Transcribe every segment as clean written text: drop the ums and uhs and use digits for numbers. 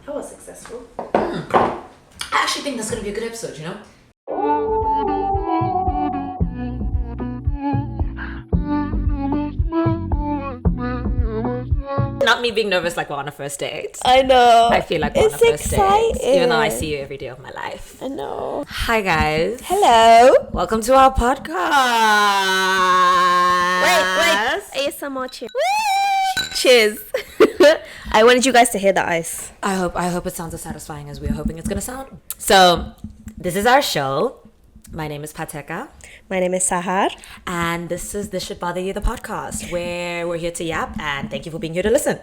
That was successful. I actually think that's going to be a good episode, you know? Not me being nervous like we're on a first date. I know. I feel like we're on a first date. Even though I see you every day of my life. I know. Hi, guys. Hello. Welcome to our podcast. Wait. ASMR cheers. Cheers. I wanted you guys to hear the ice. I hope it sounds as satisfying as we're hoping it's going to sound. So, this is our show. My name is Pateka. My name is Sahar. And this Should Bother You, the podcast, where we're here to yap, and thank you for being here to listen.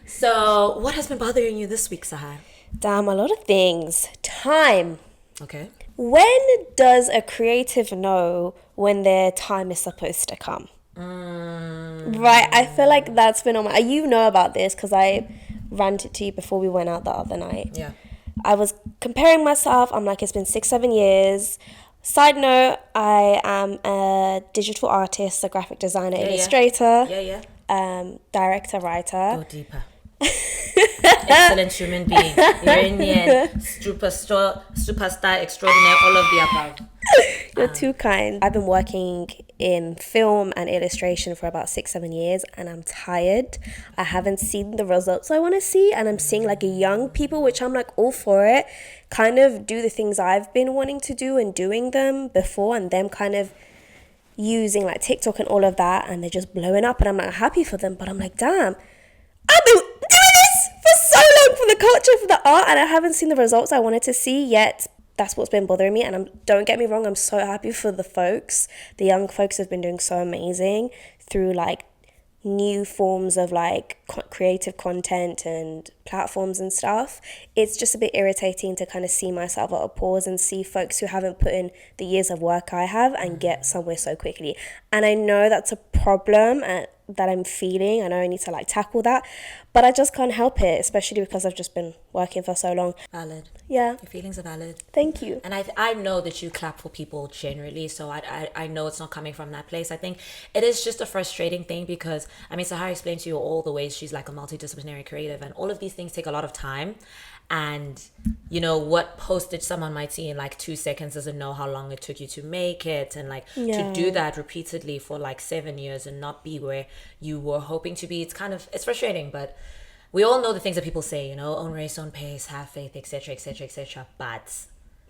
So, what has been bothering you this week, Sahar? Damn, a lot of things. Time. Okay. When does a creative know when their time is supposed to come? Right, I feel like that's been on my... You know about this because I ranted to you before we went out the other night. Yeah. I was comparing myself. I'm like, it's been 6-7 years. Side note, I am a digital artist, a graphic designer, illustrator, director, writer. Go deeper. Excellent human being. Iranian, superstar extraordinaire, all of the above. You're too kind. I've been working in film and illustration for about 6-7 years, and I'm tired. I haven't seen the results I want to see, and I'm seeing like young people, which I'm like all for it, kind of do the things I've been wanting to do and doing them before, and them kind of using like TikTok and all of that, and they're just blowing up, and I'm like happy for them, but I'm like, damn, I've been doing this for so long for the culture, for the art, and I haven't seen the results I wanted to see yet. That's what's been bothering me, and don't get me wrong, I'm so happy for the folks. The young folks have been doing so amazing through like new forms of like creative content and platforms and stuff. It's just a bit irritating to kind of see myself at a pause and see folks who haven't put in the years of work I have and get somewhere so quickly. And I know that's a problem that I'm feeling. I know I need to like tackle that, but I just can't help it, especially because I've just been working for so long. Valid. Yeah. Your feelings are valid. Thank you. And I know that you clap for people generally, so I know it's not coming from that place. I think it is just a frustrating thing because, I mean, Sahara explained to you all the ways she's like a multidisciplinary creative, and all of these things take a lot of time. And, you know, what postage someone might see in like 2 seconds doesn't know how long it took you to make it. And like to do that repeatedly for like 7 years and not be where you were hoping to be, it's frustrating. But we all know the things that people say, you know, own race, own pace, have faith, etc., etc., etc. But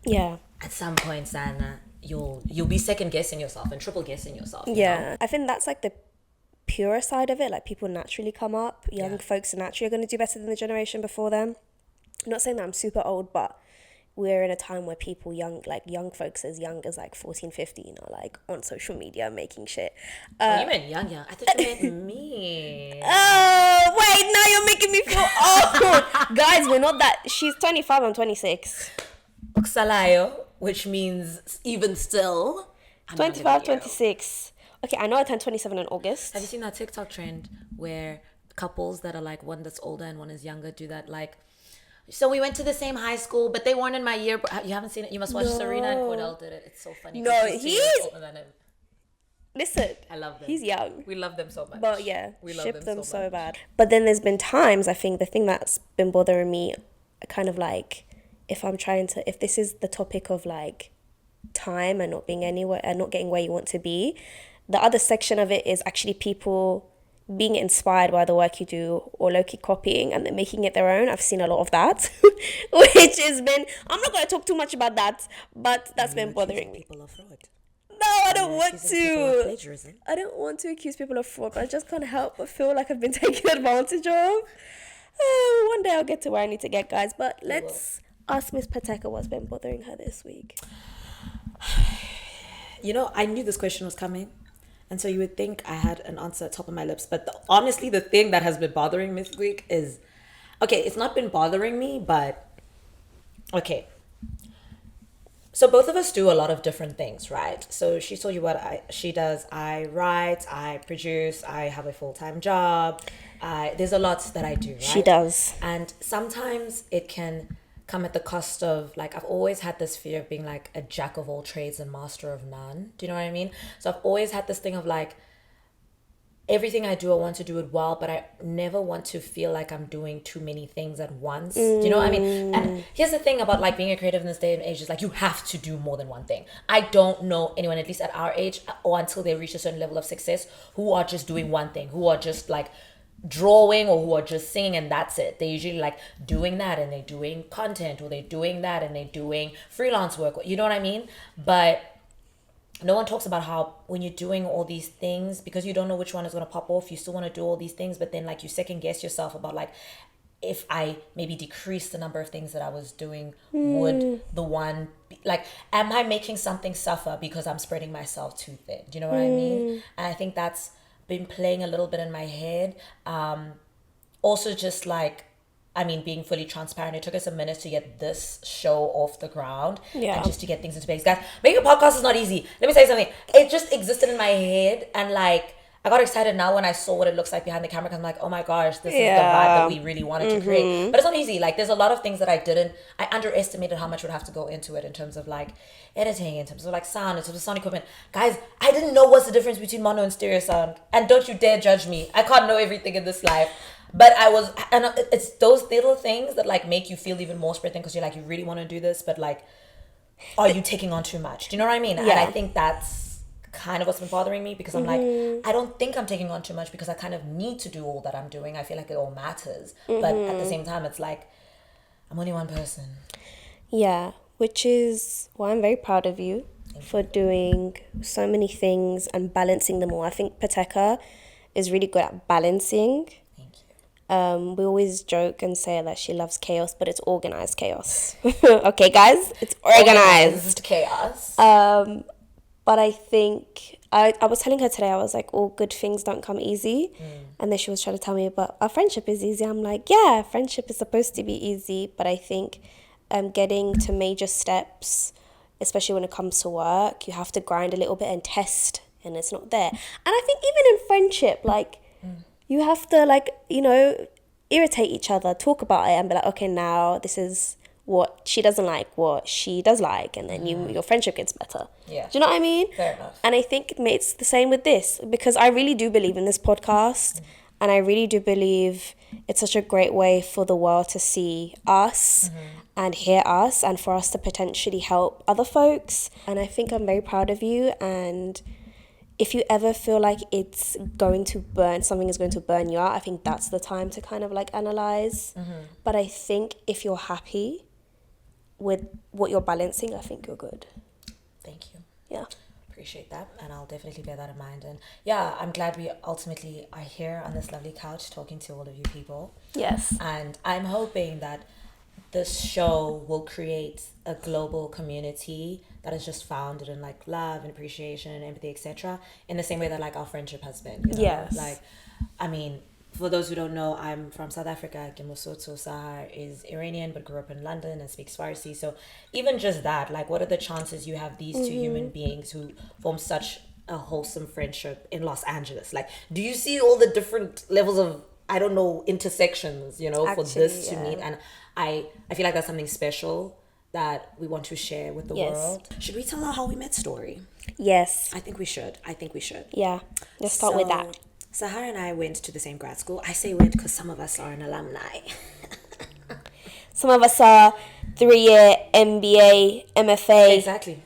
yeah, at some point, Sana, you'll be second guessing yourself and triple guessing yourself. Yeah, know? I think that's like the pure side of it. Like people naturally come up. Young folks are naturally going to do better than the generation before them. I'm not saying that I'm super old, but we're in a time where people young folks as young as like 14, 15 are like on social media making shit. Oh, you meant young. I thought you meant me. Oh, wait, now you're making me feel old. Guys, we're not that. She's 25, I'm 26. Oksalayo, which means even still. 25, 26. Okay, I know I turned 27 in August. Have you seen that TikTok trend where couples that are like one that's older and one is younger do that like, so we went to the same high school, but they weren't in my year. You haven't seen it? You must watch. No. Serena and Cordell did it. It's so funny. No, he's older than him. Listen, I love them. He's young. We love them so much. But yeah, we ship them so bad. But then there's been times, I think the thing that's been bothering me, kind of like, if this is the topic of like time and not being anywhere and not getting where you want to be, the other section of it is actually people being inspired by the work you do or low-key copying and then making it their own. I've seen a lot of that, which has been, I'm not going to talk too much about that, but that's been bothering me. People of fraud. No, I don't want to. I don't want to accuse people of fraud, but I just can't help but feel like I've been taken advantage of. One day I'll get to where I need to get, guys, but let's ask Miss Pateka what's been bothering her this week. You know, I knew this question was coming. And so you would think I had an answer at the top of my lips. But honestly, the thing that has been bothering me this week is... Okay, it's not been bothering me, but... Okay. So both of us do a lot of different things, right? So she told you what she does. I write, I produce, I have a full-time job. There's a lot that I do, right? She does. And sometimes it can come at the cost of, like, I've always had this fear of being like a jack of all trades and master of none. Do you know what I mean? So I've always had this thing of like, everything I do, I want to do it well, but I never want to feel like I'm doing too many things at once. Do you know what I mean? And here's the thing about like being a creative in this day and age is like you have to do more than one thing. I don't know anyone, at least at our age or until they reach a certain level of success, who are just doing one thing, who are just like drawing or who are just singing and that's it. They usually like doing that and they're doing content, or they're doing that and they're doing freelance work. You know what I mean? But no one talks about how when you're doing all these things, because you don't know which one is going to pop off, you still want to do all these things, but then like you second guess yourself about like, if I maybe decrease the number of things that I was doing, would the one be, like, am I making something suffer because I'm spreading myself too thin? Do you know what I mean? And I think that's been playing a little bit in my head. Also just like, I mean, being fully transparent, it took us a minute to get this show off the ground. Yeah. And just to get things into place. Guys, making a podcast is not easy. Let me say something. It just existed in my head, and like, I got excited now when I saw what it looks like behind the camera, because I'm like, oh my gosh, this is the vibe that we really wanted to create. But it's not easy. Like, there's a lot of things that I underestimated how much would have to go into it in terms of like editing, in terms of like sound, in terms of sound equipment. Guys, I didn't know what's the difference between mono and stereo sound. And don't you dare judge me. I can't know everything in this life. But and it's those little things that like make you feel even more spread thin, because you're like, you really want to do this, but like, are you taking on too much? Do you know what I mean? Yeah. And I think that's kind of what's been bothering me, because I'm like, I don't think I'm taking on too much, because I kind of need to do all that I'm doing. I feel like it all matters. But at the same time, it's like, I'm only one person. Yeah, which is why I'm very proud of you for doing so many things and balancing them all. I think Pateka is really good at balancing. We always joke and say that she loves chaos, but it's organized chaos. Okay, guys, it's organized chaos. But I think I was telling her today, I was like, all good things don't come easy. And then she was trying to tell me, but our friendship is easy. I'm like, yeah, friendship is supposed to be easy, but I think getting to major steps, especially when it comes to work, you have to grind a little bit and test, and it's not there. And I think even in friendship, like, you have to, like, you know, irritate each other, talk about it, and be like, okay, now this is what she doesn't like, what she does like, and then your friendship gets better. Yeah. Do you know what I mean? Fair enough. And I think it's the same with this, because I really do believe in this podcast, and I really do believe it's such a great way for the world to see us and hear us, and for us to potentially help other folks. And I think I'm very proud of you, and if you ever feel like something is going to burn you out, I think that's the time to kind of like analyze. But I think if you're happy with what you're balancing, I think you're good. Thank you. Yeah. Appreciate that, and I'll definitely bear that in mind. And yeah, I'm glad we ultimately are here on this lovely couch talking to all of you people. Yes. And I'm hoping that this show will create a global community that is just founded in like love and appreciation and empathy, etc., in the same way that like our friendship has been, you know? Yes. Like, I mean, for those who don't know, I'm from South Africa. Gimosoto Sahar is Iranian but grew up in London and speaks Farsi. So even just that, like, what are the chances you have these two human beings who form such a wholesome friendship in Los Angeles? Like, do you see all the different levels of, I don't know, intersections, you know, Actually, for this to yeah. meet? And I feel like that's something special that we want to share with the world. Should we tell our how we met story? Yes. I think we should. Yeah. Let's start with that. Sahar and I went to the same grad school. I say went because some of us are an alumni. Some of us are 3-year MBA, MFA. Exactly.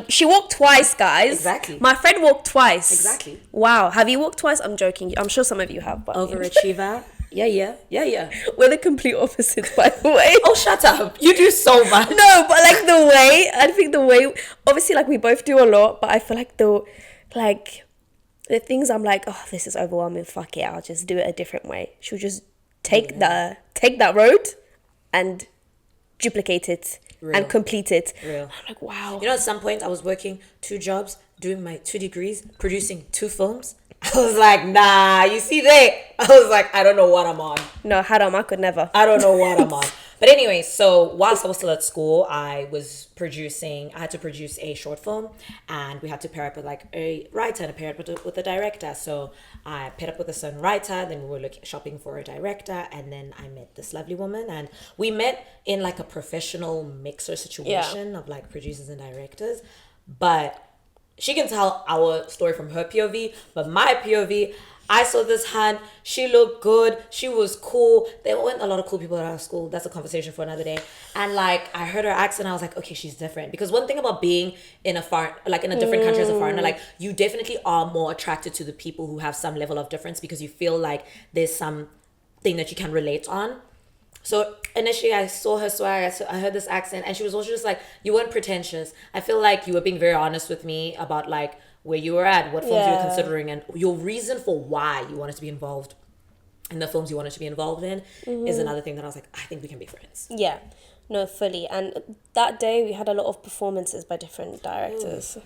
She walked twice, guys. Exactly. My friend walked twice. Exactly. Wow. Have you walked twice? I'm joking. I'm sure some of you have. But Overachiever. Yeah. We're the complete opposites, by the way. Oh, shut up. You do so much. No, but like I think the way, obviously, like, we both do a lot, but I feel like the things I'm like, oh, this is overwhelming, fuck it, I'll just do it a different way. She'll just take that road and duplicate it. Real. And complete it. Real. I'm like, wow. You know, at some point I was working 2 jobs, doing my 2 degrees, producing 2 films. I was like, nah, you see there? I was like, I don't know what I'm on. No, Haram, I could never. I don't know what I'm on. But anyway, so whilst I was still at school, I had to produce a short film, and we had to pair up with like a writer and a pair up with a director. So I paired up with a certain writer, then we were shopping for a director, and then I met this lovely woman, and we met in like a professional mixer situation of like producers and directors. But she can tell our story from her POV, but my POV, I saw this hand. She looked good. She was cool. There weren't a lot of cool people at our school. That's a conversation for another day. And like, I heard her accent. I was like, okay, she's different. Because one thing about being in a foreign, like in a different country as a foreigner, like you definitely are more attracted to the people who have some level of difference because you feel like there's some thing that you can relate on. So initially I saw her swag, I heard this accent, and she was also just like, you weren't pretentious. I feel like you were being very honest with me about like where you were at, what films you were Yeah. considering, and your reason for why you wanted to be involved in the films you wanted to be involved in is another thing that I was like, I think we can be friends. Yeah, no, fully. And that day we had a lot of performances by different directors.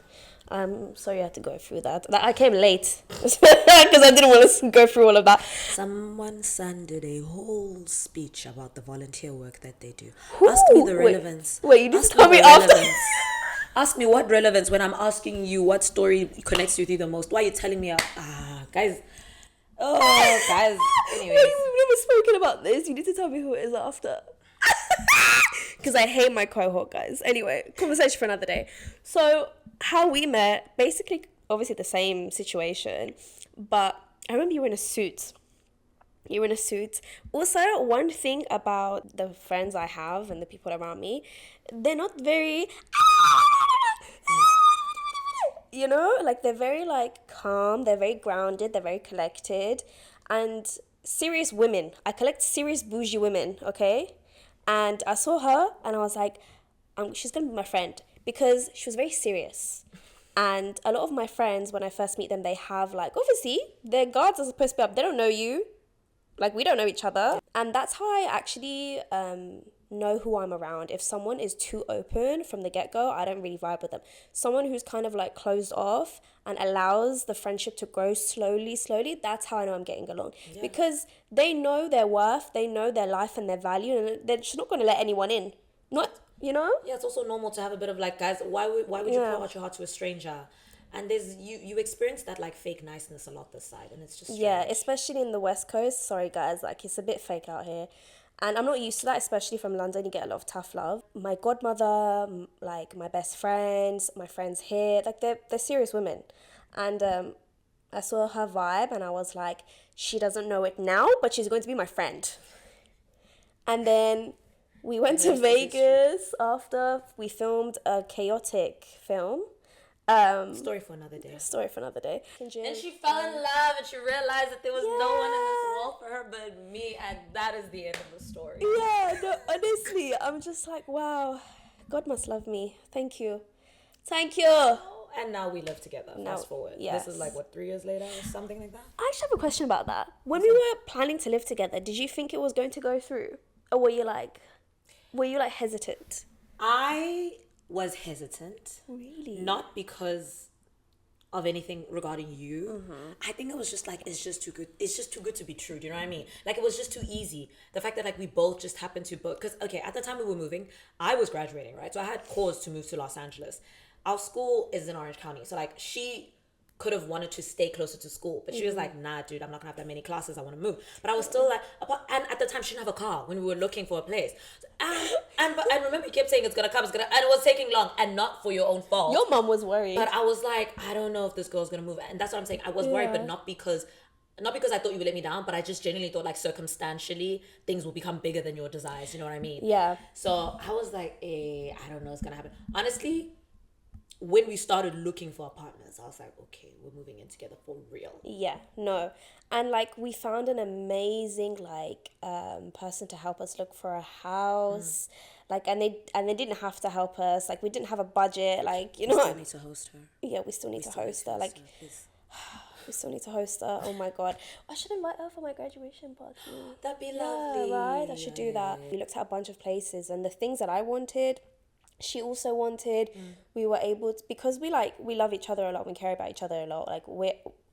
Sorry I had to go through that. I came late because I didn't want to go through all of that. Someone did a whole speech about the volunteer work that they do. Who? Ask me the relevance. Wait, you need Ask to tell me me the after. relevance. Ask me what relevance when I'm asking you what story connects with you the most. Why are you telling me? Guys. Oh, guys. Anyways. Wait, we've never spoken about this. You need to tell me who it is after. Because I hate my cohort, guys. Anyway, conversation for another day. So, how we met, basically, obviously the same situation, but I remember you were in a suit. You were in a suit. Also, one thing about the friends I have and the people around me, they're not very, you know, like they're very like calm, they're very grounded, they're very collected, and serious women. I collect serious bougie women, okay? And I saw her and I was like, she's gonna be my friend because she was very serious. And a lot of my friends, when I first meet them, they have like, obviously, their guards are supposed to be up. They don't know you. Like, we don't know each other. And that's how I actually know who I'm around. If someone is too open from the get-go, I don't really vibe with them. Someone who's kind of like closed off and allows the friendship to grow slowly, that's how I know I'm getting along. Yeah. Because they know their worth, they know their life and their value, and they're just not going to let anyone in. Not, you know? Yeah, it's also normal to have a bit of like, guys, why would you pour out your heart to a stranger? And there's you experience that like fake niceness a lot this side, and it's just strange. Yeah, especially in the West Coast. Sorry guys, like it's a bit fake out here, and I'm not used to that. Especially from London, you get a lot of tough love. My godmother, like my best friends, my friends here, like they're serious women, and I saw her vibe, and I was like, she doesn't know it now, but she's going to be my friend. And then we went to Vegas after we filmed a chaotic film. Story for another day. And she fell in love and she realized that there was no one in this world for her but me, and that is the end of the story. Yeah, no, honestly, I'm just like, wow, God must love me. Thank you. And now we live together. Fast forward. Yes. This is like, what, 3 years later or something like that? I actually have a question about that. When we were planning to live together, did you think it was going to go through? Or were you hesitant? I was hesitant. Really? Not because of anything regarding you. I think it was just like, it's just too good. It's just too good to be true. Do you know what I mean? Like, it was just too easy. The fact that like we both just happened to both, because okay, at the time we were moving, I was graduating, right? So I had cause to move to Los Angeles. Our school is in Orange County. So like she could have wanted to stay closer to school, but she was like, nah, dude, I'm not gonna have that many classes. I want to move. But I was still like, and at the time she didn't have a car when we were looking for a place. And I remember you kept saying it's gonna come, and it was taking long, and not for your own fault. Your mom was worried. But I was like, I don't know if this girl's gonna move, and that's what I'm saying. I was worried, but not because I thought you would let me down, but I just genuinely thought like circumstantially things will become bigger than your desires. You know what I mean? Yeah. So I was like, I don't know what's gonna happen. Honestly, when we started looking for partners, I was like, okay, we're moving in together for real. Yeah, no. And like we found an amazing person to help us look for a house. Like and they didn't have to help us. Like we didn't have a budget, like, you know. We still need to host her. Yeah, we still need to host her. Like we still need to host her. Oh my god. I should invite her for my graduation party. That'd be lovely. Yeah, right? I should do that. We looked at a bunch of places, and the things that I wanted, she also wanted. We were able to, because we love each other a lot, we care about each other a lot, like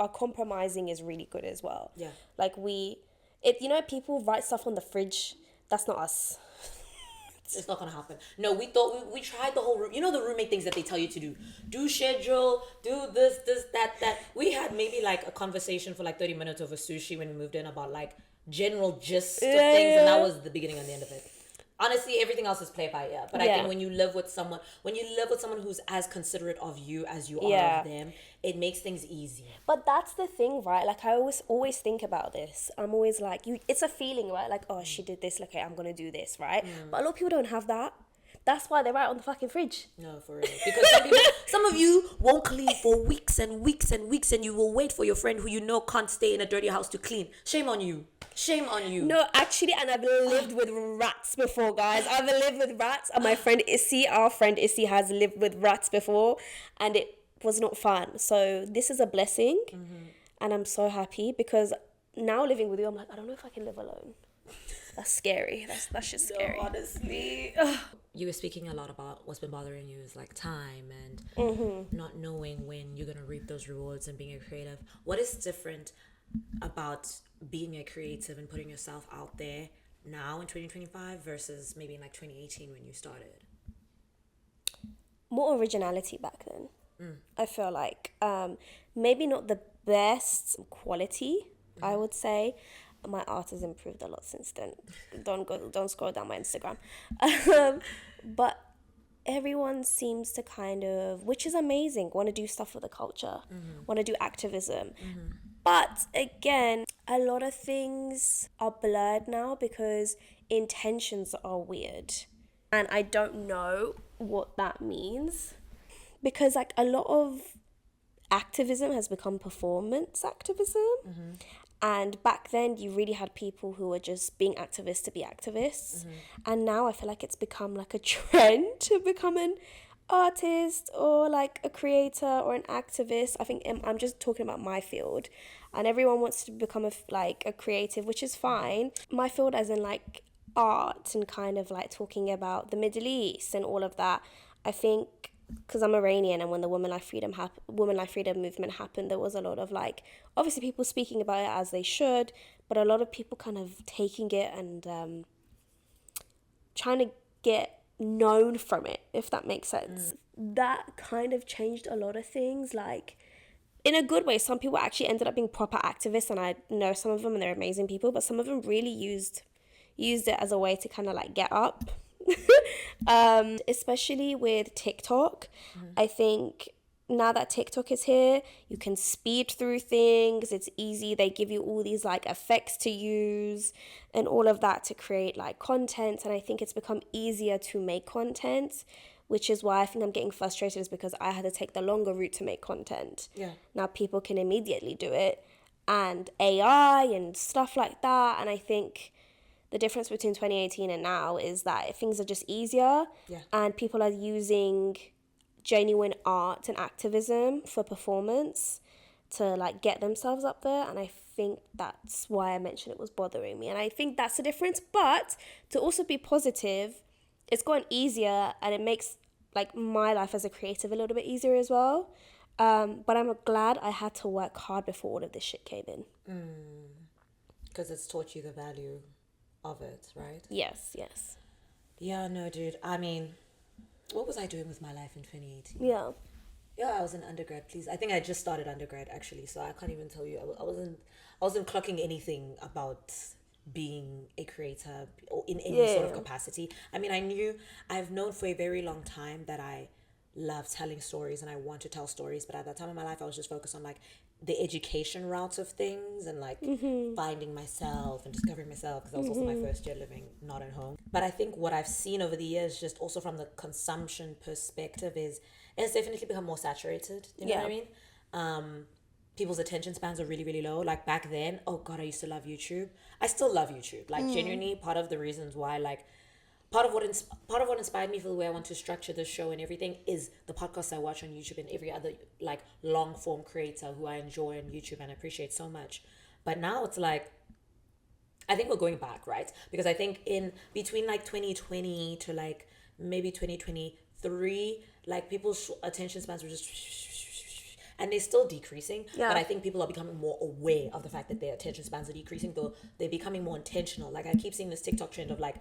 our compromising is really good as well. Yeah. Like people write stuff on the fridge. That's not us. It's not gonna happen. No, we thought we tried the whole room. You know the roommate things that they tell you to do schedule, do this, that. We had maybe like a conversation for like 30 minutes over sushi when we moved in about like general gist of things, and that was the beginning and the end of it. Honestly, everything else is play by ear. But I Yeah. think when you live with someone, who's as considerate of you as you are Yeah. of them, it makes things easy. But that's the thing, right? Like, I always think about this. I'm always like, it's a feeling, right? Like, oh, she did this. Okay, I'm gonna do this, right? But a lot of people don't have that. That's why they're right on the fucking fridge. No, for real. Because some of you won't clean for weeks and weeks and weeks, and you will wait for your friend who you know can't stay in a dirty house to clean. Shame on you. Shame on you. No, actually, and I've lived with rats before, guys. I've lived with rats, and my friend our friend Issy, has lived with rats before, and it was not fun. So this is a blessing, and I'm so happy because now living with you, I'm like, I don't know if I can live alone. That's scary. That's just scary. No, honestly. You were speaking a lot about what's been bothering you is like time and not knowing when you're gonna reap those rewards and being a creative. What is different about being a creative and putting yourself out there now in 2025 versus maybe in like 2018 when you started? More originality back then. I feel like maybe not the best quality, I would say. My art has improved a lot since then. Don't scroll down my Instagram. But everyone seems to kind of, which is amazing, want to do stuff for the culture, want to do activism. But again, a lot of things are blurred now because intentions are weird. And I don't know what that means. Because like a lot of activism has become performance activism. And back then you really had people who were just being activists to be activists. And now I feel like it's become like a trend to become an artist or like a creator or an activist. I think I'm just talking about my field, and everyone wants to become a creative, which is fine. My field, as in like art and kind of like talking about the Middle East and all of that. I think because I'm Iranian, and when the women life freedom movement happened, there was a lot of like, obviously people speaking about it as they should, but a lot of people kind of taking it and trying to get known from it, if that makes sense. That kind of changed a lot of things, like in a good way. Some people actually ended up being proper activists, and I know some of them and they're amazing people, but some of them really used it as a way to kind of like get up. Especially with TikTok. I think now that TikTok is here, you can speed through things. It's easy. They give you all these like effects to use and all of that to create like content. And I think it's become easier to make content, which is why I think I'm getting frustrated, is because I had to take the longer route to make content. Yeah. Now people can immediately do it, and AI and stuff like that. And I think the difference between 2018 and now is that things are just easier. Yeah. And people are using genuine art and activism for performance to like get themselves up there. And I think that's why I mentioned it was bothering me. And I think that's the difference. But to also be positive, it's gotten easier, and it makes like my life as a creative a little bit easier as well. But I'm glad I had to work hard before all of this shit came in. Because it's taught you the value of it, right? Yes. Yeah, no, dude. I mean, what was I doing with my life in 2018? Yeah. Yeah, I was in undergrad. Please, I think I just started undergrad actually, so I can't even tell you. I wasn't clocking anything about being a creator or in any sort of capacity. I mean, I've known for a very long time that I love telling stories and I want to tell stories, but at that time in my life I was just focused on like the education routes of things and like finding myself and discovering myself, because that was also my first year living not at home. But I think what I've seen over the years, just also from the consumption perspective, is it's definitely become more saturated. You know what I mean? People's attention spans are really, really low. Like back then, oh God, I used to love YouTube. I still love YouTube. Like genuinely, part of the reasons why, like, part of what inspired me for the way I want to structure this show and everything is the podcasts I watch on YouTube and every other like long form creator who I enjoy on YouTube and appreciate so much. But now it's like, I think we're going back, right? Because I think in between like 2020 to like maybe 2023, like people's attention spans were just, and they're still decreasing. Yeah. But I think people are becoming more aware of the fact that their attention spans are decreasing, though they're becoming more intentional. Like I keep seeing this TikTok trend of like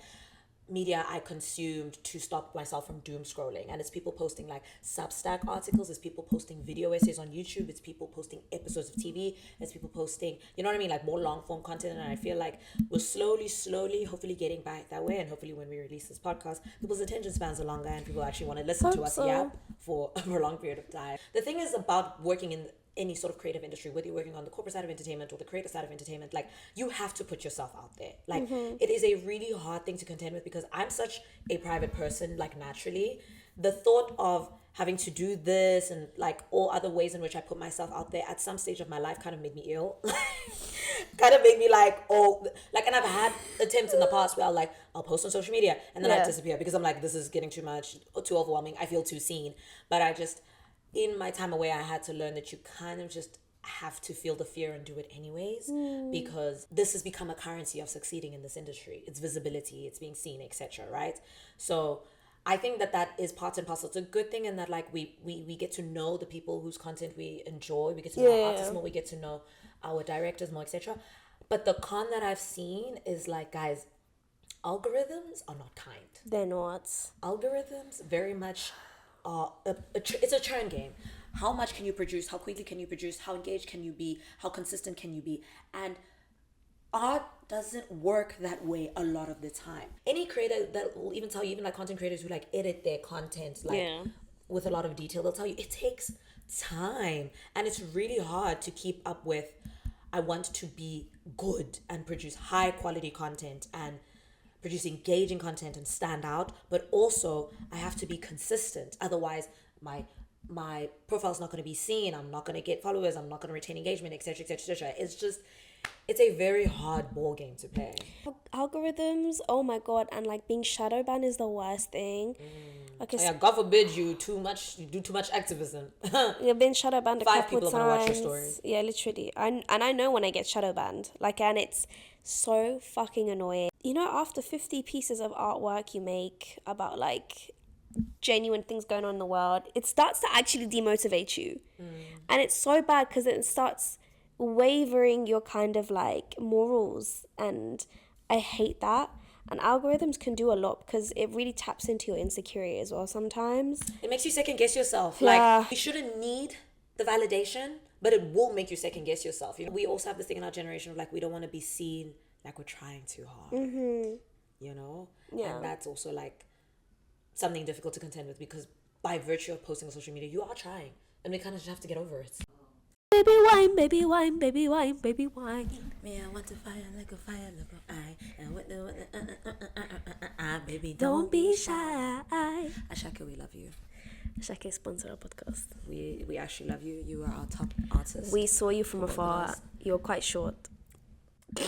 media I consumed to stop myself from doom scrolling. And it's people posting like Substack articles, it's people posting video essays on YouTube, it's people posting episodes of TV, it's people posting, you know what I mean, like more long form content. And I feel like we're slowly, hopefully getting back that way. And hopefully when we release this podcast, people's attention spans are longer and people actually want to listen to us yap for a prolonged period of time. The thing is about working in any sort of creative industry, whether you're working on the corporate side of entertainment or the creative side of entertainment, like you have to put yourself out there. Like it is a really hard thing to contend with because I'm such a private person, like naturally. The thought of having to do this and like all other ways in which I put myself out there at some stage of my life kind of made me ill. Kind of made me like, oh, like, and I've had attempts in the past where I'll post on social media and then I disappear because I'm like, this is getting too much, too overwhelming. I feel too seen. But in my time away, I had to learn that you kind of just have to feel the fear and do it anyways, because this has become a currency of succeeding in this industry. It's visibility, it's being seen, etc. Right? So I think that is part and parcel. It's a good thing in that like we get to know the people whose content we enjoy. We get to know our artists more. We get to know our directors more, etc. But the con that I've seen is like, guys, algorithms are not kind. They're not. Algorithms very much it's a churn game. How much can you produce? How quickly can you produce? How engaged can you be? How consistent can you be? And art doesn't work that way a lot of the time. Any creator that will even tell you, even like content creators who like edit their content like with a lot of detail, they'll tell you it takes time and it's really hard to keep up with. I want to be good and produce high quality content and produce engaging content and stand out, but also I have to be consistent. Otherwise, my profile's not going to be seen. I'm not going to get followers. I'm not going to retain engagement, etc., etc., etc. It's a very hard ball game to play. Algorithms, oh my god, and like being shadow banned is the worst thing. Okay, Yeah, God forbid you do too much activism. you've been shadow banned a 5 couple people times. are gonna watch your story. Yeah, literally. And I know when I get shadow banned, like, and it's so fucking annoying. You know, after 50 pieces of artwork you make about like genuine things going on in the world, it starts to actually demotivate you. And it's so bad because it starts wavering your kind of like morals, and I hate that. And algorithms can do a lot because it really taps into your insecurity as well sometimes. It makes you second guess yourself. Yeah. Like you shouldn't need the validation, but it will make you second guess yourself. You know, we also have this thing in our generation of like we don't want to be seen like we're trying too hard. You know? Yeah. And that's also like something difficult to contend with because by virtue of posting on social media, you are trying. And we kind of just have to get over it. Baby wine, baby wine, baby wine, baby wine. Me, I want to fire like a fire, look eye. And what the baby, Don't be shy. Ashaka, we love you. Shake sponsor our podcast. We actually love you. You are our top artist. We saw you from afar. You're quite short. Do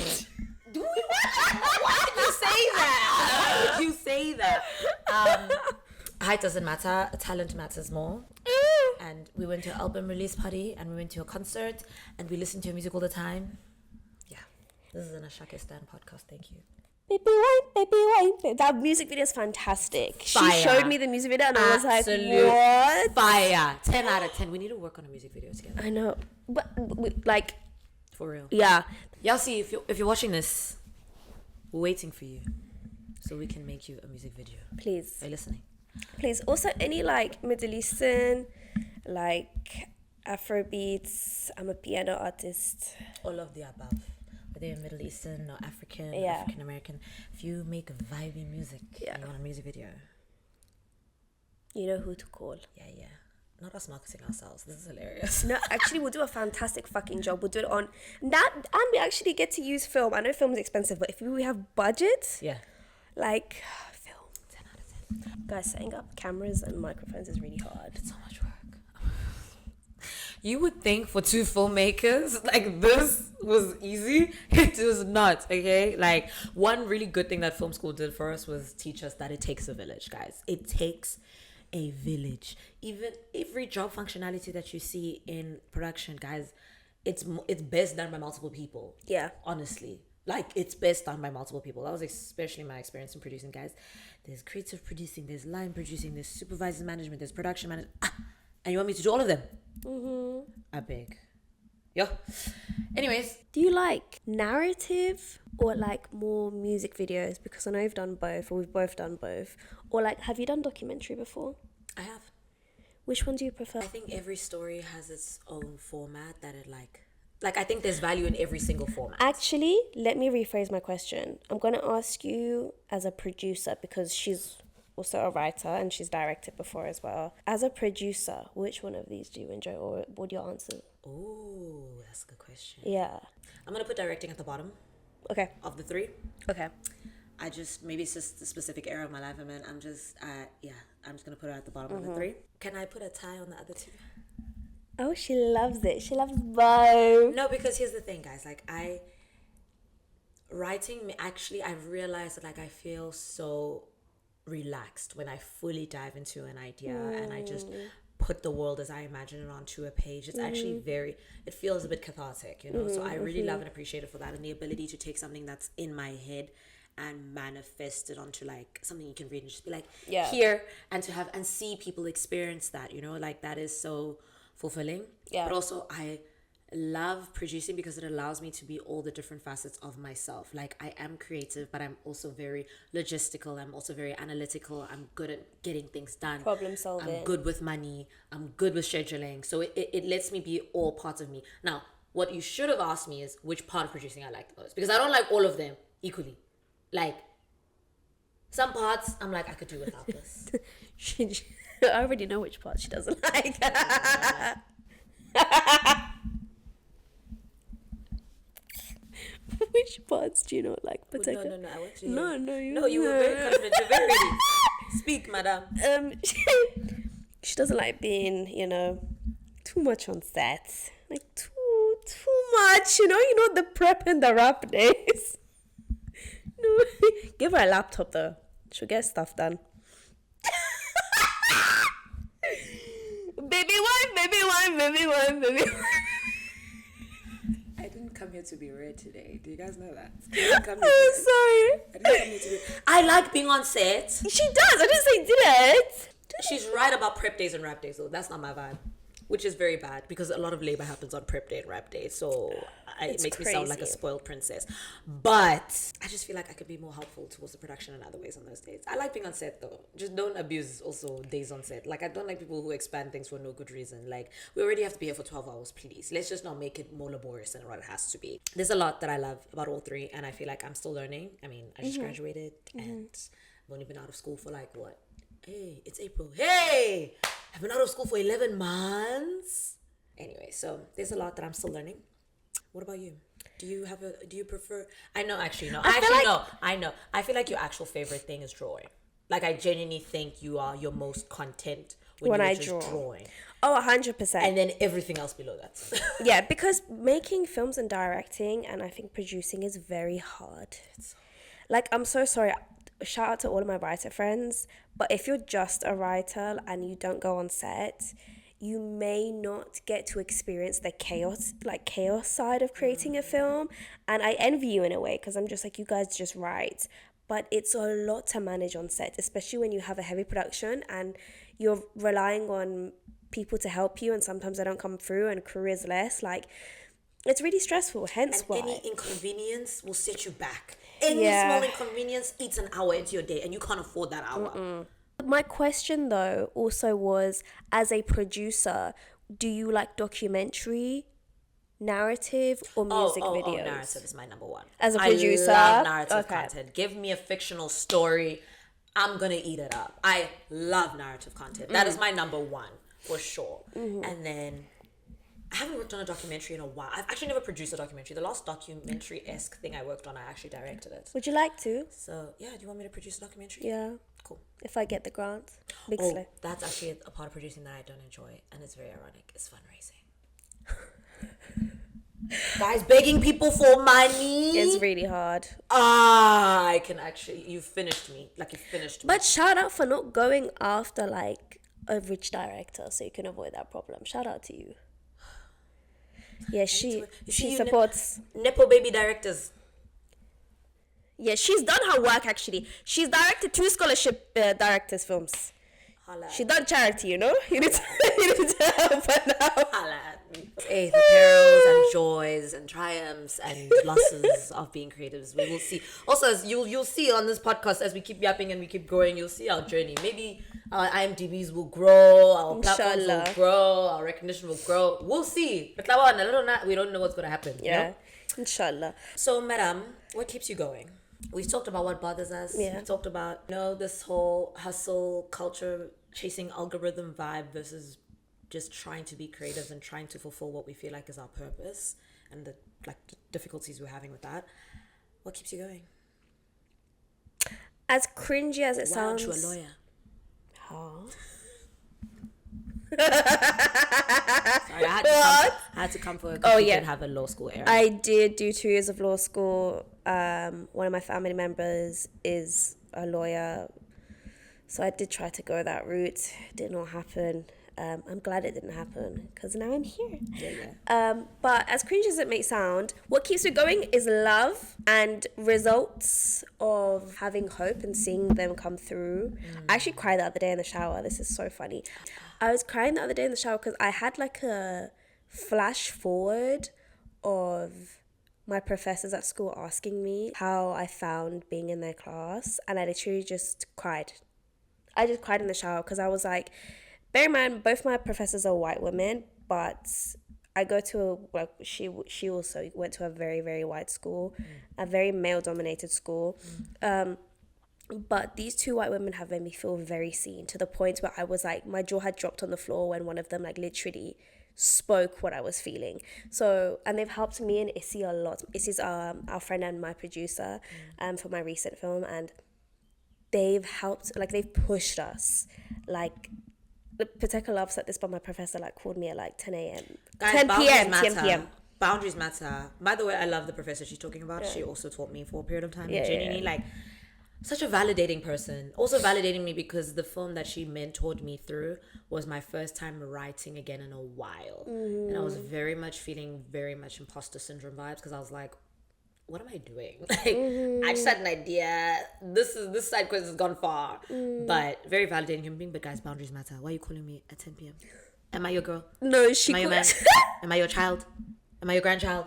we? Why did you say that? Why did you say that? Height doesn't matter. Talent matters more. And we went to an album release party and we went to a concert and we listened to your music all the time. Yeah. This is an Ashake Stan podcast. Thank you. Baby wine, baby wine. That music video is fantastic. Fire. She showed me the music video and I was like, Absolute what? Fire. 10 out of 10. We need to work on a music video together. I know. But, like, For real. yeah. Y'all see, if you're watching this, we're waiting for you so we can make you a music video. Please. Are you listening? Please. Also, any, like, Middle Eastern, like, Afrobeats. I'm a piano artist. All of the above. Whether you're Middle Eastern or African, Yeah. African American, if you make vibey music and you want a music video, You know who to call. yeah. Not us marketing ourselves. This is hilarious. No, actually, we'll do a fantastic fucking job. We'll do it on that, and we actually get to use film. I know film is expensive, but if we have budget, Yeah. like film. 10 out of 10. Guys, setting up cameras and microphones is really hard. It's so much work. You would think for 2 filmmakers, like this was easy. It was not, okay? Like one really good thing that film school did for us was teach us that it takes a village, guys. It takes a village. Even every job functionality that you see in production, guys, it's best done by multiple people. Yeah. Honestly. Like, it's best done by multiple people. That was especially my experience in producing, guys. There's creative producing, there's line producing, there's supervisor management, there's production management. And you want me to do all of them? I beg. Yo. Anyways, Do you like narrative or like more music videos? Because I know you've done both, or we've both done both. Or like, have you done documentary before? I have. Which one do you prefer? I think every story has its own format that it like I think there's value in every single format. Actually, let me rephrase my question. I'm going to ask you as a producer, because she's also a writer and she's directed before as well. As a producer, which one of these do you enjoy, or what would your answer? Oh, that's a good question. Yeah. I'm gonna put directing at the bottom Okay. of the three. Okay. I just, maybe it's just the specific era of my life I'm in. I'm just gonna put her at the bottom of the three. Can I put a tie on the other two? Oh, she loves it. She loves both. No, because here's the thing, guys. Like, I've realized that, like, I feel so relaxed when I fully dive into an idea and I just put the world as I imagine it onto a page. It's actually it feels a bit cathartic, you know? So I really love and appreciate it for that, and the ability to take something that's in my head and manifest it onto like something you can read and just be like, here, and to have and see people experience that, you know, like that is so fulfilling. But also I love producing because it allows me to be all the different facets of myself. Like, I am creative, but I'm also very logistical. I'm also very analytical. I'm good at getting things done. Problem solving. I'm good with money. I'm good with scheduling. So it lets me be all parts of me. Now, what you should have asked me is which part of producing I like the most, because I don't like all of them equally. Like, some parts I'm like, I could do without this. I already know which part she doesn't like. Which parts do you not like particularly? No, I want to No, no, you were very confident. You're very ready. Speak, madam. She doesn't like being, too much on set. Like too much, the prep and the rap days. No, give her a laptop though. She'll get stuff done. Baby wine. I didn't come here to be red today. Do you guys know that? Oh, sorry. I didn't come here to be. I like being on set. She does. I didn't say didn't. She's right about prep days and rap days, though. That's not my vibe, which is very bad because a lot of labor happens on prep day and rap day. So it makes me sound like a spoiled princess. But I just feel like I could be more helpful towards the production in other ways on those days. I like being on set, though. Just don't abuse also days on set. Like, I don't like people who expand things for no good reason. Like, we already have to be here for 12 hours, please. Let's just not make it more laborious than what it has to be. There's a lot that I love about all three, and I feel like I'm still learning. I mean, I just graduated, and I've only been out of school for like, what? Hey, it's April. Hey! I've been out of school for 11 months. Anyway, so there's a lot that I'm still learning. What about you? Do you prefer? I know, actually, no. I know. I feel like your actual favorite thing is drawing. Like, I genuinely think you are your most content when you're just drawing. Oh, 100%. And then everything else below that. Yeah, because making films and directing and I think producing is very hard. Like, I'm so sorry. Shout out to all of my writer friends. But if you're just a writer and you don't go on set, you may not get to experience the chaos side of creating a film. And I envy you in a way, because I'm just like, you guys just write. But it's a lot to manage on set, especially when you have a heavy production and you're relying on people to help you, and sometimes they don't come through and crew is less. Like, it's really stressful, hence and why. any inconvenience will set you back. Any small inconvenience eats an hour into your day, and you can't afford that hour. My question though also was, as a producer, do you like documentary, narrative, or music videos? Oh, narrative is my number one. As a producer? I love narrative content. Give me a fictional story, I'm gonna eat it up. I love narrative content. That is my number one for sure. And then I haven't worked on a documentary in a while. I've actually never produced a documentary. The last documentary-esque thing I worked on, I actually directed it. Would you like to? So, yeah, do you want me to produce a documentary? Yeah. Cool. If I get the grant. Big Oh, slay. that's actually a part of producing that I don't enjoy, and it's very ironic. It's fundraising. Guys, begging people for money. It's really hard. I can actually, you finished me. Like, you finished me. But shout out for not going after like a rich director so you can avoid that problem. Shout out to you. Yeah, she supports Nepo baby directors. Yeah, she's done her work actually. She's directed 2 scholarship directors' films. Holla. She done charity, you know? You need to, you need to help her now. Holla at me. Hey, the perils and joys and triumphs and losses of being creatives. We will see. Also, as you'll see on this podcast, as we keep yapping and we keep growing, you'll see our journey. Maybe our IMDb's will grow, our platforms will Inshallah. grow, our recognition will grow. We'll see. But we don't know what's gonna happen. Yeah. You know? Inshallah. So, madam, what keeps you going? We've talked about what bothers us. Yeah. We've talked about, this whole hustle culture, chasing algorithm vibe versus just trying to be creative and trying to fulfill what we feel like is our purpose and the difficulties we're having with that. What keeps you going? As cringy as it Why aren't sounds. you a lawyer? Oh. Sorry, I had to come for a Oh, yeah. and have a law school era. I did do 2 years of law school. One of my family members is a lawyer. So I did try to go that route. Did not happen. I'm glad it didn't happen because now I'm here. Yeah. But as cringe as it may sound, what keeps me going is love and results of having hope and seeing them come through. I actually cried the other day in the shower. This is so funny. I was crying the other day in the shower because I had like a flash forward of my professors at school asking me how I found being in their class, and I literally just cried. I just cried in the shower because I was like, bear in mind, both my professors are white women, but I go to she also went to a very, very white school, a very male-dominated school. But these 2 white women have made me feel very seen, to the point where I was like, my jaw had dropped on the floor when one of them like literally spoke what I was feeling. So, and they've helped me and Issy a lot. Issy's our friend and my producer for my recent film, and they've helped, like they've pushed us. Like, the particular upset this, but my professor like called me at like 10 a.m. Guys, 10 p.m. boundaries 10 p.m. Boundaries matter. By the way, I love the professor she's talking about. She also taught me for a period of time. Genuinely, like, such a validating person. Also validating me because the film that she mentored me through was my first time writing again in a while. And I was very much feeling very much imposter syndrome vibes because I was like, what am I doing? Like, I just had an idea. This side quest has gone far. But very validating human being. But guys, boundaries matter. Why are you calling me at 10 p.m.? Am I your girl? No, she Am I your man? could. Am I your child? Am I your grandchild?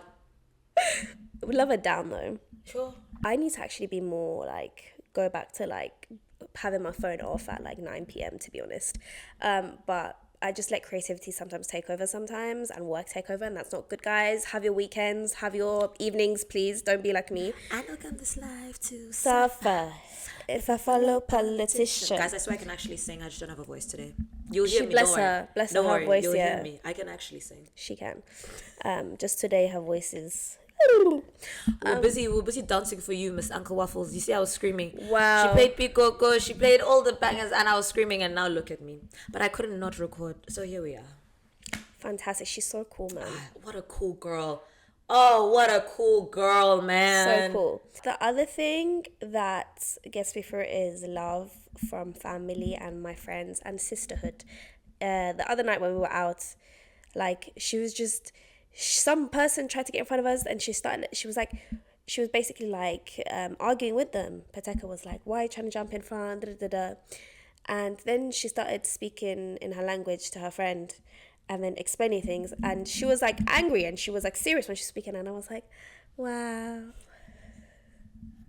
We love her down though. Sure. I need to actually be more like, go back to like having my phone off at like 9 p.m. to be honest. But I just let creativity sometimes take over sometimes, and work take over, and that's not good, guys. Have your weekends, have your evenings, please. Don't be like me. I don't come this life to Suffer if I follow politicians. Guys, I swear I can actually sing. I just don't have a voice today. You'll hear She me. bless Don't worry. her. Bless Don't her worry. voice, You'll yeah. hear me. I can actually sing. She can. Just today her voice is... We're busy dancing for you, Miss Uncle Waffles. You see, I was screaming. Wow. She played Pikoko, she played all the bangers, and I was screaming, and now look at me. But I couldn't not record, so here we are. Fantastic. She's so cool, man. What a cool girl. Oh, what a cool girl, man. So cool. The other thing that gets me through is love from family and my friends and sisterhood. The other night when we were out, like, she was just... some person tried to get in front of us, and she was basically like arguing with them. Pateka was like, why are you trying to jump in front? Da, da, da. And then she started speaking in her language to her friend and then explaining things, and she was like angry and she was like serious when she was speaking, and I was like, wow,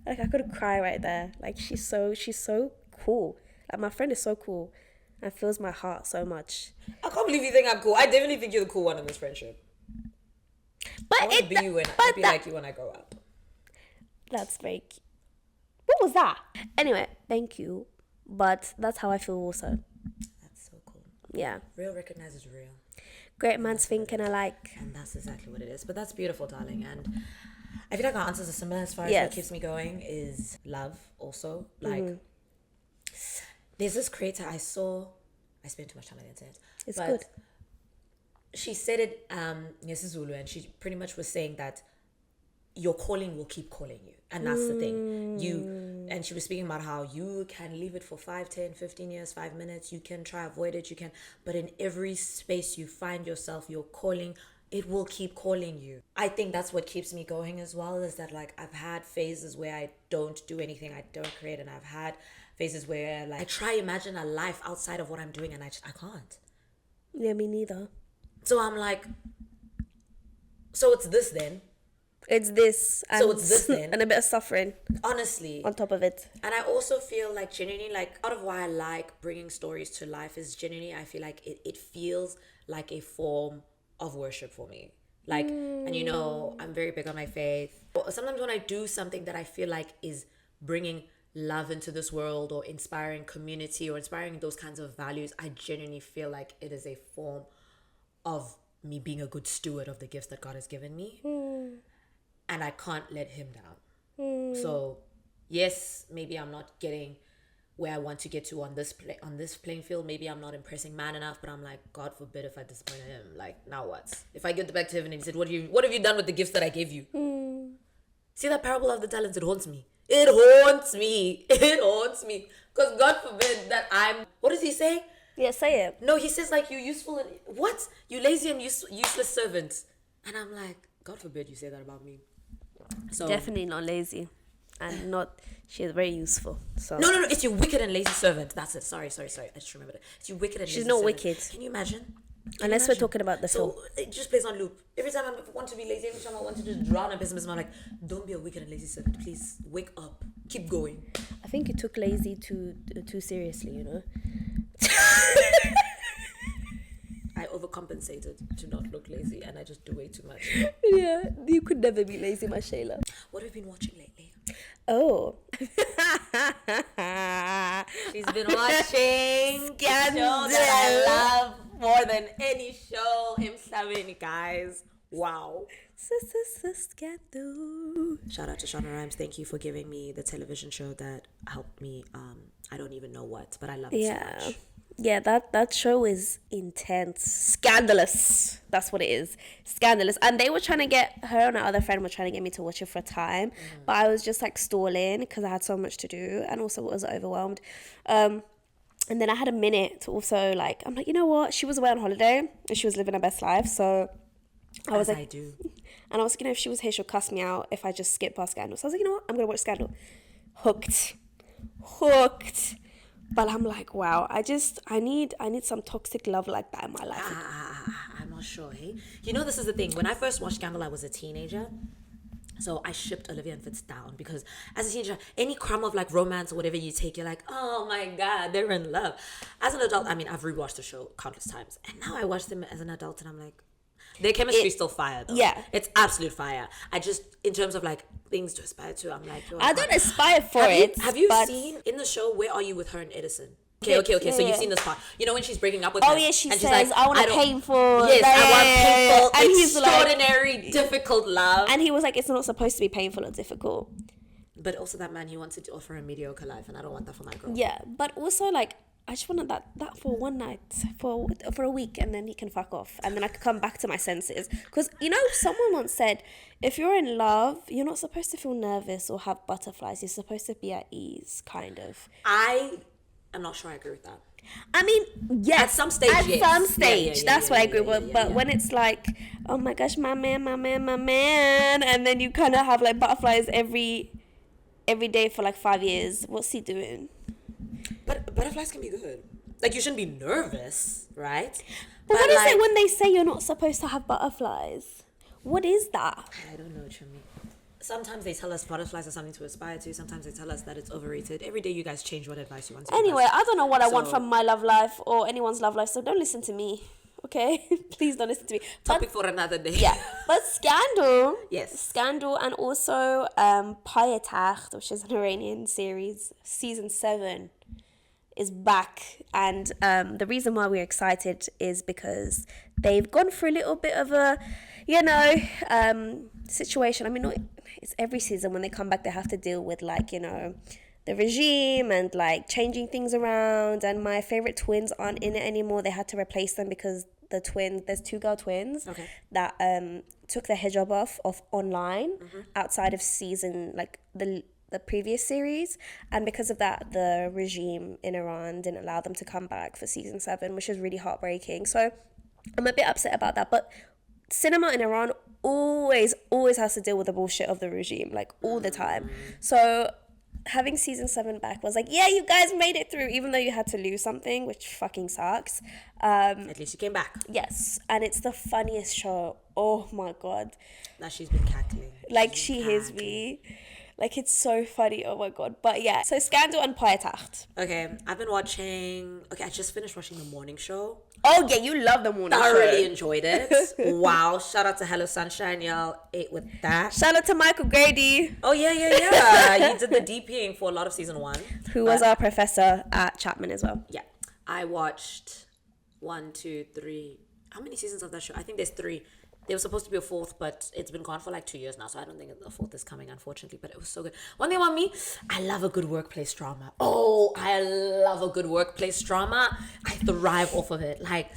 like I could cry right there. Like, she's so cool. Like, my friend is so cool and fills my heart so much. I can't believe you think I'm cool. I definitely think you're the cool one in this friendship. But I want to be you like you when I grow up. That's very cute. What was that? Anyway, thank you. But that's how I feel also. That's so cool. Yeah. Real recognizes real. Great man's thinking alike. And that's exactly what it is. But that's beautiful, darling. And I feel like our answers are similar as far as Yes. what keeps me going is love also. Like, there's this creator I saw. I spent too much time on the internet. It's but good. She said it, Zulu, and she pretty much was saying that your calling will keep calling you. And that's the thing. And she was speaking about how you can leave it for 5, 10, 15 years, 5 minutes. You can try avoid it. You can, but in every space you find yourself, your calling, it will keep calling you. I think that's what keeps me going as well, is that, like, I've had phases where I don't do anything, I don't create, and I've had phases where like I try imagine a life outside of what I'm doing and I can't. Yeah, me neither. So I'm like, so it's this then. It's this, and, So it's this then. and a bit of suffering Honestly. on top of it. And I also feel like genuinely, like, part of why I like bringing stories to life is genuinely, I feel like it feels like a form of worship for me. Like, and you know, I'm very big on my faith. But sometimes when I do something that I feel like is bringing love into this world or inspiring community or inspiring those kinds of values, I genuinely feel like it is a form of me being a good steward of the gifts that God has given me. And I can't let him down. So yes, maybe I'm not getting where I want to get to on this playing field. Maybe I'm not impressing man enough, but I'm like, God forbid if I disappoint him. Like, now what? If I get back to heaven and he said, what have you done with the gifts that I gave you? See that parable of the talents? It haunts me. It haunts me. It haunts me. Because God forbid that what does he say? Yeah, say it. No, he says like, you useful and what? You lazy and useless servant. And I'm like, God forbid you say that about me. So Definitely not lazy, and not. She's very useful. So no, it's you wicked and lazy servant. That's it. Sorry. I just remembered it. It's you wicked and lazy she's not servant. wicked. Can you imagine? Unless we're talking about the film. So it just plays on loop. Every time I want to be lazy, every time I want to just drown in pessimism, I'm like, don't be a wicked and lazy servant. Please wake up. Keep going. I think you took lazy too seriously, you know. I overcompensated to not look lazy, and I just do way too much. Yeah, you could never be lazy, my Shayla. What have you been watching lately? Oh. She's been watching Scandal. a show that I love more than any show. M7, guys. Wow. Scandal. Shout out to Shonda Rhimes. Thank you for giving me the television show that helped me. I don't even know what, but I love it so much. Yeah, that show is intense. Scandalous. That's what it is. Scandalous. And they were trying to get, her and her other friend were trying to get me to watch it for a time. But I was just like stalling because I had so much to do and also was overwhelmed. And then I had a minute to also like, I'm like, you know what? She was away on holiday and she was living her best life. So I was like, I do. And I was like, you know, if she was here, she'll cuss me out if I just skip past Scandal. So I was like, you know what? I'm going to watch Scandal. Hooked. But I'm like, wow, I need some toxic love like that in my life. I'm not sure, hey? You know, this is the thing. When I first watched Scandal, I was a teenager. So I shipped Olivia and Fitz down because as a teenager, any crumb of like romance or whatever you take, you're like, oh my God, they're in love. As an adult, I mean, I've rewatched the show countless times. And now I watch them as an adult and I'm like, their chemistry is still fire though. Yeah. It's absolute fire. I just, in terms of like things to aspire to, I'm like, I don't aspire for it. Have you seen in the show, Where Are You with her and Edison? Okay. Yeah, So you've seen this part. You know when she's breaking up with him? Oh yeah, she and says, she's like, I want a painful. Yes, I want painful, and he's extraordinary, difficult love. And he was like, it's not supposed to be painful or difficult. But also that man, he wanted to offer a mediocre life, and I don't want that for my girl. Yeah, but also like, I just wanted that for one night, for a week, and then he can fuck off, and then I could come back to my senses. Because you know, someone once said, if you're in love, you're not supposed to feel nervous or have butterflies. You're supposed to be at ease, kind of. I'm not sure I agree with that. I mean, yes. At some stage, yes. That's what I agree with. But when it's like, oh my gosh, my man, and then you kind of have like butterflies every day for like 5 years, what's he doing? But butterflies can be good. Like, you shouldn't be nervous, right? But what is it when they say you're not supposed to have butterflies? What is that? I don't know what you mean. Sometimes they tell us butterflies are something to aspire to. Sometimes they tell us that it's overrated. Every day you guys change what advice you want to give Anyway, us. I don't know what I want from my love life or anyone's love life, so don't listen to me. Okay? Please don't listen to me. Topic for another day. Yeah. But Scandal. Yes. Scandal and also Payetacht, which is an Iranian series, season 7 is back. And the reason why we're excited is because they've gone through a little bit of a, situation. I mean, it's every season when they come back, they have to deal with like, the regime and like changing things around. And my favorite twins aren't in it anymore. They had to replace them because there's 2 girl twins that took their hijab off online outside of season, like the previous series, and because of that the regime in Iran didn't allow them to come back for season 7, which is really heartbreaking. So I'm a bit upset about that, but cinema in Iran always has to deal with the bullshit of the regime, like all the time. So having season 7 back was like, yeah, you guys made it through, even though you had to lose something, which fucking sucks. At least you came back. Yes, and it's the funniest show. Oh my god. Now she's been cackling. Like, She's she been hears cackling. me. Like, it's so funny. Oh my god. But yeah, so Scandal and Poetacht. Okay, I've been watching. Okay, I just finished watching the morning show. Oh yeah, you love the morning I show. really enjoyed it. Wow! Shout out to Hello Sunshine, y'all ate with that. Shout out to Michael Grady, Oh yeah. He did the DPing for a lot of season 1. who was our professor at Chapman as well. Yeah, I watched 1, 2, 3. How many seasons of that show? I think there's 3. There was supposed to be a 4th, but it's been gone for like 2 years now, so I don't think the 4th is coming, unfortunately. But it was so good. One thing about me, I love a good workplace drama. Oh, I love a good workplace drama. I thrive off of it. Like,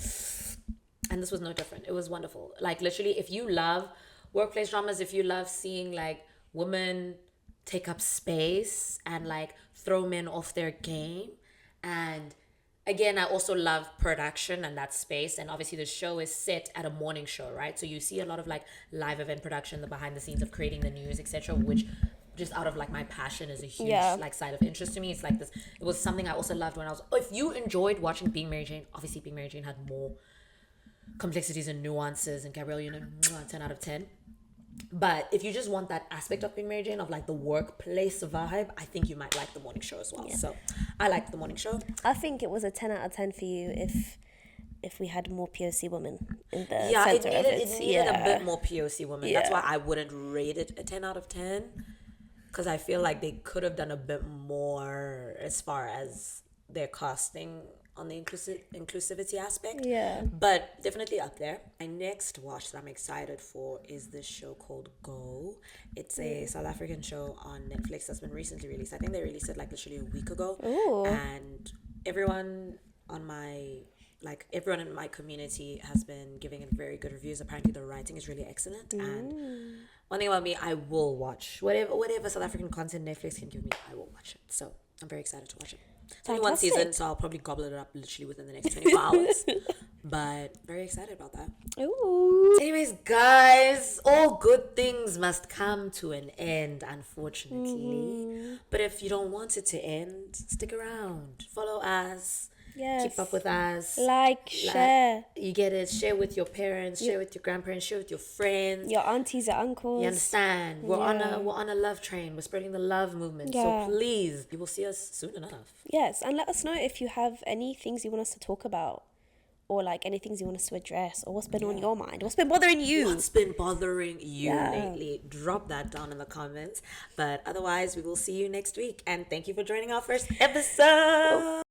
and this was no different. It was wonderful. Like, literally, if you love workplace dramas, if you love seeing like women take up space and like throw men off their game, and again, I also love production and that space. And obviously the show is set at a morning show, right? So you see a lot of like live event production, the behind the scenes of creating the news, etc., which just out of like my passion is a huge like side of interest to me. It's like this, it was something I also loved when I was, if you enjoyed watching Being Mary Jane, obviously Being Mary Jane had more complexities and nuances, and Gabrielle Union, 10 out of 10. But if you just want that aspect of Being Mary Jane, of like the workplace vibe, I think you might like the morning show as well. Yeah. So I liked the morning show. I think it was a 10 out of 10 for you if we had more POC women in the Yeah, center of it. it needed a bit more POC women. That's Yeah. why I wouldn't rate it a 10 out of 10. Because I feel like they could have done a bit more as far as their casting on the inclusivity aspect. Yeah. But definitely up there. My next watch that I'm excited for is this show called Go. It's a South African show on Netflix that's been recently released. I think they released it like literally a week ago. Ooh. And everyone in my community has been giving it very good reviews. Apparently the writing is really excellent. And one thing about me, I will watch whatever South African content Netflix can give me, I will watch it. So I'm very excited to watch it. It's only one Fantastic. season, so I'll probably gobble it up literally within the next 24 hours. But very excited about that. Ooh. Anyways, guys, all good things must come to an end, unfortunately. But if you don't want it to end, stick around. Follow us. Yes. Keep up with us. Like, share. You get it. Share with your parents. Share with your grandparents. Share with your friends. Your aunties, your uncles. You understand? We're on a love train. We're spreading the love movement. Yeah. So please, you will see us soon enough. Yes, and let us know if you have any things you want us to talk about, or like any things you want us to address, or what's been on your mind, what's been bothering you. What's been bothering you Yeah. lately? Drop that down in the comments. But otherwise, we will see you next week. And thank you for joining our first episode.